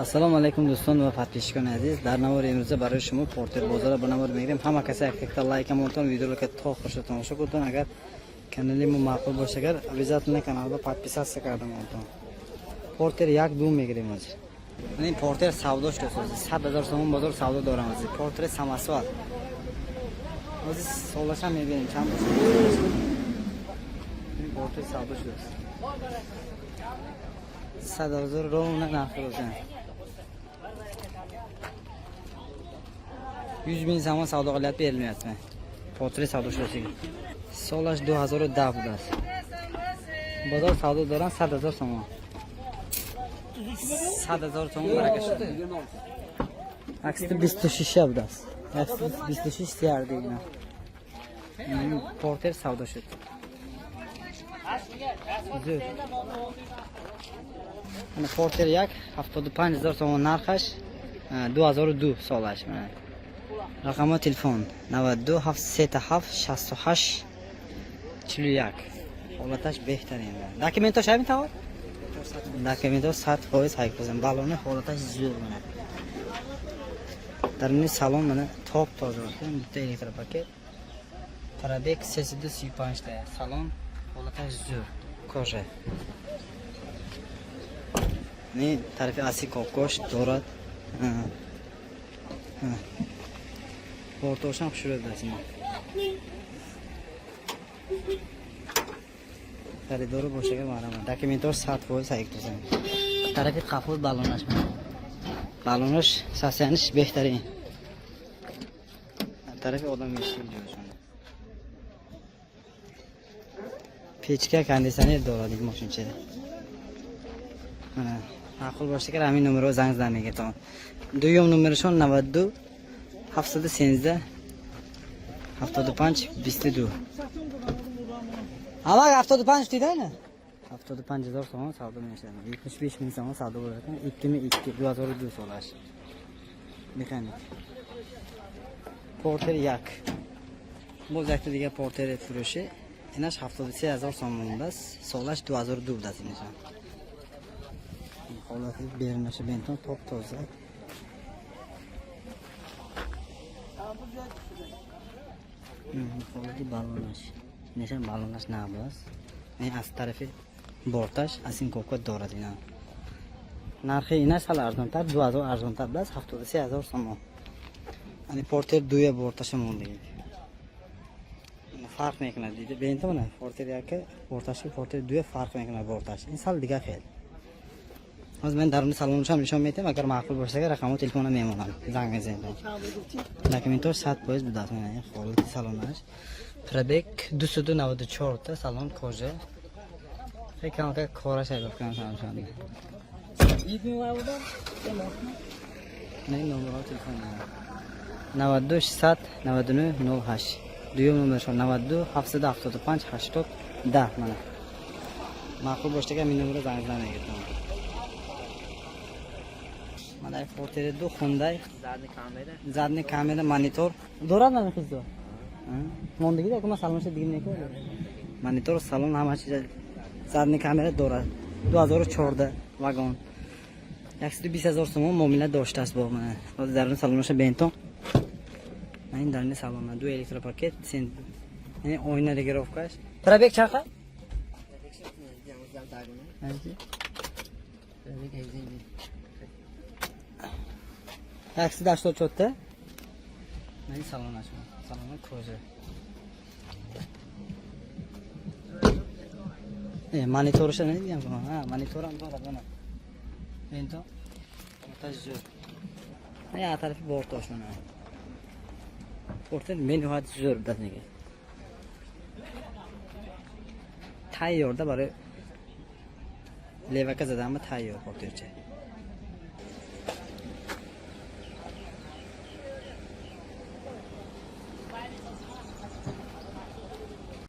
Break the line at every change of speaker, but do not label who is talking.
Assalomu alaykum do'stlar va podpishchikon aziz. Dar navor imroza barای شما پورتر بازار بنوار میگیریم. همه کسایی که لایک کامنتون ویدیو رو که تا خوشتون تماشا کنن اگر کانال ما معقول باشه اگر обязательно کانال رو подписаться کردم اونتون. پورتر یک دوم میگیریم از. این پورتر سوداش دوست 100,000 تومان بازار سودا دارم از. پورتر سماسوات. از سولاش هم میبینیم چند باشه. این پورتر سوداش دوست 100,000 رو نخوردن. 100,000 zaman savdo qilyapti berilmayapti. Portret savdo shulasi. Solash 2010 bude است. Bozor savdo دارن 100,000 so'm. 100,000 so'm baraka shudi. Aksi 26 bude است. Aksi 26 siyar deyman. Portret savdo shudi. Zo'r. Mana portret yak 75,000 so'm narxash 2002 solash mana. رقم تلفن 92 737 68 41 حالتش بهترین داکیومنتاش همین طور داکیومنتاش 100% هایک بزن بالونه حالتش زور منه در این سالن منه توپ تازه است الکتر پاکت پرابک 335 تا سالن حالتش زور کاشه نه طرف اسی کوکوش دورات Portoşam şuradaysın. Xaridoru boşaga baraman. Dokumentor 100% ayık tuzaman. Tarafı qaful balonlash. Balonlash sasyanish behtarin. Tarafı odam yetishib joyson. Pechka konditsioner doladik mashinchada. Mana aql boshqa hamma nomerga zangizdan megaton. Do'yom nomerishon 92 713 75 22 Ama 75 deydi ne? 75,000 so'm savdo bo'ladi. 75,000 so'm savdo bo'ladi. 2002 solash. Mexanik. Porter yak. Bu zaktiga porter furushi inash 73,000 so'mda solash 2002 da nishon. Holati berinishi benton top toza. Holati balonlash. Nishon balonlash nablas. Men az tarafi bortash asin ko'kot doradi ina. Narxi ina sal arzontar 2000 arzontar bas 73,000 so'm. Ani porter duya bortash mo'ndi. Farq mekanadi deydi. Benta mana porter yoki bortashga porter duya farq mekanadi bortash. In sal diga xel. Hozir men darni saloncham nishon metam agar ma'qul bo'lsa raqamni telefonga memoram. Zang bezayman. Dokumentor 100% budasi mana holati salonlash. Prebek 294 ta salon koja. Fekam ka kora shaylar kan salon. Yedin va uda. Ne nomer telefon. 92 7 99 08. Duyum nomer 92 775 80 10 mana. Ma'qul bo'lsa men nomerga zangdan aytaman. Mana portere do Hyundai zadni kamera monitor doradami qizdo mondagida akuma saloncha digimne ko monitor salon hamachi zadni kamera dorad 2004 da vagon 120,000 so'm muomala doshtas bu mana hozir darni saloncha benton men darni salonma do elektropaket sen yani oyna regirovkash probek chaqa Aksi daşlar çotta. Ben salon açma. Salonun kozu. Monitör şey ne diyeyim buna? Ha, monitörüm doğru bana. Bento. Montaj zor. Ne tarafı bortoş bana. Bortoş menü hat zor da ne? Tayyorda bari levaka zadamı tayyor bortoşça.